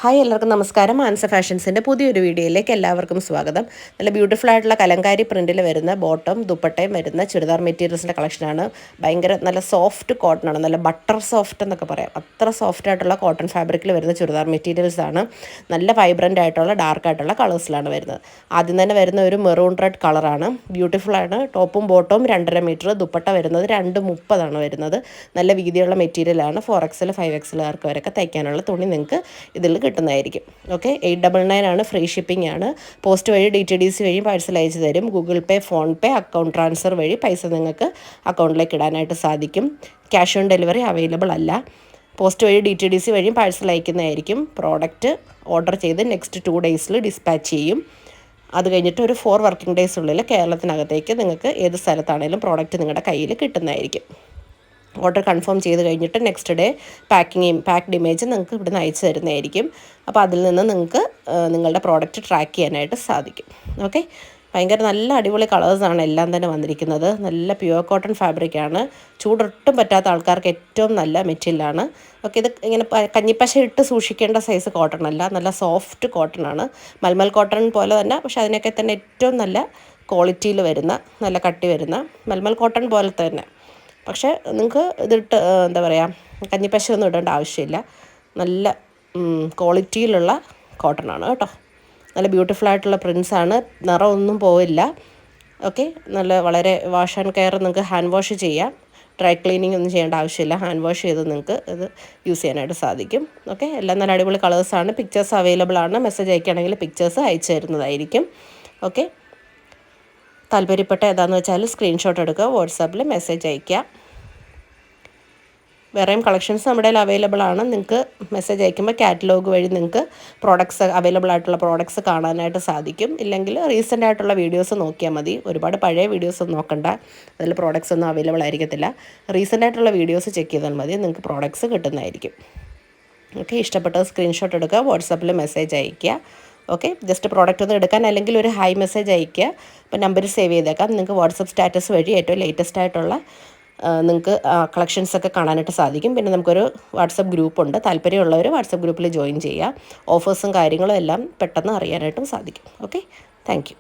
Hi എല്ലാവർക്കും നമസ്കാരം. Answer ഫാഷൻസിൻ്റെ പുതിയൊരു വീഡിയോയിലേക്ക് എല്ലാവർക്കും സ്വാഗതം. നല്ല ബ്യൂട്ടിഫുൾ ആയിട്ടുള്ള കലങ്കാരി പ്രിൻറ്റിൽ വരുന്ന ബോട്ടം ദുപ്പട്ടയും വരുന്ന ചുരിദാർ മെറ്റീരിയൽസിൻ്റെ കളക്ഷനാണ്. ഭയങ്കര നല്ല സോഫ്റ്റ് കോട്ടൺ ആണ്, നല്ല ബട്ടർ സോഫ്റ്റ് എന്നൊക്കെ പറയാം. അത്ര സോഫ്റ്റ് ആയിട്ടുള്ള കോട്ടൺ ഫാബ്രിക്കിൽ വരുന്ന ചുരിദാർ മെറ്റീരിയൽസ് ആണ്. നല്ല വൈബ്രൻ്റ് ആയിട്ടുള്ള ഡാർക്ക് ആയിട്ടുള്ള കളേഴ്സിലാണ് വരുന്നത്. ആദ്യം തന്നെ വരുന്ന ഒരു മെറൂൺ റെഡ് കളറാണ്, ബ്യൂട്ടിഫുൾ ആണ്. ടോപ്പും ബോട്ടവും 2.5 മീറ്റർ, ദുപ്പട്ട വരുന്നത് 2.30 വരുന്നത്. നല്ല വീതിയുള്ള മെറ്റീരിയലാണ്. 4XL 5XL ആർക്ക് വരെയൊക്കെ തയ്ക്കാനുള്ള തുണി നിങ്ങൾക്ക് ഇതിൽ കിട്ടുന്നതായിരിക്കും. ഓക്കെ, 899 ആണ്. ഫ്രീ ഷിപ്പിംഗ് ആണ്. പോസ്റ്റ് വഴി DTDC വഴി പാഴ്സൽ അയച്ചു തരും. ഗൂഗിൾ പേ, ഫോൺ പേ, അക്കൗണ്ട് ട്രാൻസ്ഫർ വഴി പൈസ നിങ്ങൾക്ക് അക്കൗണ്ടിലേക്ക് ഇടാനായിട്ട് സാധിക്കും. ക്യാഷ് ഓൺ ഡെലിവറി അവൈലബിൾ അല്ല. പോസ്റ്റ് വഴി DTDC വഴിയും പാഴ്സൽ അയക്കുന്നതായിരിക്കും. പ്രോഡക്റ്റ് ഓർഡർ ചെയ്ത് നെക്സ്റ്റ് 2 ഡേയ്സിൽ ഡിസ്പാച്ച് ചെയ്യും. അത് കഴിഞ്ഞിട്ട് ഒരു 4 വർക്കിംഗ് ഡേയ്സ് ഉള്ളിൽ കേരളത്തിനകത്തേക്ക് നിങ്ങൾക്ക് ഏത് സ്ഥലത്താണെങ്കിലും പ്രോഡക്റ്റ് നിങ്ങളുടെ കയ്യിൽ കിട്ടുന്നതായിരിക്കും. ഓർഡർ കൺഫേം ചെയ്ത് കഴിഞ്ഞിട്ട് നെക്സ്റ്റ് ഡേ പാക്ഡ് ഇമേജ് നിങ്ങൾക്ക് ഇവിടുന്ന് അയച്ചു തരുന്നതായിരിക്കും. അപ്പോൾ അതിൽ നിന്ന് നിങ്ങൾക്ക് നിങ്ങളുടെ പ്രോഡക്റ്റ് ട്രാക്ക് ചെയ്യാനായിട്ട് സാധിക്കും. ഓക്കെ, ഭയങ്കര നല്ല അടിപൊളി കളേഴ്സാണ് എല്ലാം തന്നെ വന്നിരിക്കുന്നത്. നല്ല പ്യുവർ കോട്ടൺ ഫാബ്രിക്കാണ്. ചൂടൊട്ടും പറ്റാത്ത ആൾക്കാർക്ക് ഏറ്റവും നല്ല മെറ്റീരിയലാണ്. ഓക്കെ, ഇത് ഇങ്ങനെ കഞ്ഞിപ്പശ ഇട്ട് സൂക്ഷിക്കേണ്ട സൈസ് കോട്ടൺ അല്ല, നല്ല സോഫ്റ്റ് കോട്ടൺ ആണ്. മൽമൽ കോട്ടൺ പോലെ തന്നെ, പക്ഷേ അതിനൊക്കെ തന്നെ ഏറ്റവും നല്ല ക്വാളിറ്റിയിൽ വരുന്ന, നല്ല കട്ടി വരുന്ന മൽമൽ കോട്ടൺ പോലെ തന്നെ. പക്ഷേ നിങ്ങൾക്ക് ഇതിട്ട് എന്താ പറയുക, കഞ്ഞിപ്പശ ഒന്നും ഇടേണ്ട ആവശ്യമില്ല. നല്ല ക്വാളിറ്റിയിലുള്ള കോട്ടൺ ആണ് കേട്ടോ. നല്ല ബ്യൂട്ടിഫുൾ ആയിട്ടുള്ള പ്രിൻസാണ്. നിറമൊന്നും പോവില്ല. ഓക്കെ, നല്ല വളരെ വാഷ് ആൻഡ് കെയർ. നിങ്ങൾക്ക് ഹാൻഡ് വാഷ് ചെയ്യാം. ഡ്രൈ ക്ലീനിങ് ഒന്നും ചെയ്യേണ്ട ആവശ്യമില്ല. ഹാൻഡ് വാഷ് ചെയ്ത് നിങ്ങൾക്ക് ഇത് യൂസ് ചെയ്യാനായിട്ട് സാധിക്കും. ഓക്കെ, എല്ലാം നല്ല അടിപൊളി കളേഴ്സാണ്. പിക്ചേഴ്സ് അവൈലബിൾ ആണ്. മെസ്സേജ് അയക്കുകയാണെങ്കിൽ പിക്ചേഴ്സ് അയച്ചു തരുന്നതായിരിക്കും. ഓക്കെ, താല്പര്യപ്പെട്ട ഏതാണെന്ന് വെച്ചാൽ സ്ക്രീൻഷോട്ട് എടുക്കുക, വാട്സാപ്പിൽ മെസ്സേജ് അയയ്ക്കുക. വേറെയും കളക്ഷൻസ് നമ്മുടെ കയ്യിൽ അവൈലബിൾ ആണ്. നിങ്ങൾക്ക് മെസ്സേജ് അയക്കുമ്പോൾ കാറ്റലോഗ് വഴി നിങ്ങൾക്ക് പ്രോഡക്ട്സ് അവൈലബിൾ ആയിട്ടുള്ള പ്രോഡക്ട്സ് കാണാനായിട്ട് സാധിക്കും. ഇല്ലെങ്കിൽ റീസെൻ്റ് ആയിട്ടുള്ള വീഡിയോസ് നോക്കിയാൽ മതി. ഒരുപാട് പഴയ വീഡിയോസ് ഒന്നും നോക്കണ്ട, അതിൽ പ്രോഡക്ട്സ് ഒന്നും അവൈലബിൾ ആയിരിക്കത്തില്ല. റീസെൻ്റ് ആയിട്ടുള്ള വീഡിയോസ് ചെക്ക് ചെയ്താൽ മതി, നിങ്ങൾക്ക് പ്രോഡക്ട്സ് കിട്ടുന്നതായിരിക്കും. ഓക്കെ, ഇഷ്ടപ്പെട്ടത് സ്ക്രീൻഷോട്ട് എടുക്കുക, വാട്സാപ്പിൽ മെസ്സേജ് അയയ്ക്കുക. ഓക്കെ, ജസ്റ്റ് പ്രോഡക്റ്റ് ഒന്ന് എടുക്കാൻ അല്ലെങ്കിൽ ഒരു ഹായ് മെസ്സേജ് അയയ്ക്കുക. അപ്പോൾ നമ്പർ സേവ് ചെയ്തേക്കാം. നിങ്ങൾക്ക് വാട്സപ്പ് സ്റ്റാറ്റസ് വഴി ഏറ്റവും ലേറ്റസ്റ്റ് ആയിട്ടുള്ള നിങ്ങൾക്ക് കളക്ഷൻസൊക്കെ കാണാനായിട്ട് സാധിക്കും. പിന്നെ നമുക്കൊരു വാട്സപ്പ് ഗ്രൂപ്പുണ്ട്. താല്പര്യമുള്ളവർ വാട്സപ്പ് ഗ്രൂപ്പിൽ ജോയിൻ ചെയ്യുക. ഓഫേഴ്സും കാര്യങ്ങളും എല്ലാം പെട്ടെന്ന് അറിയാനായിട്ടും സാധിക്കും. Okay, thank you.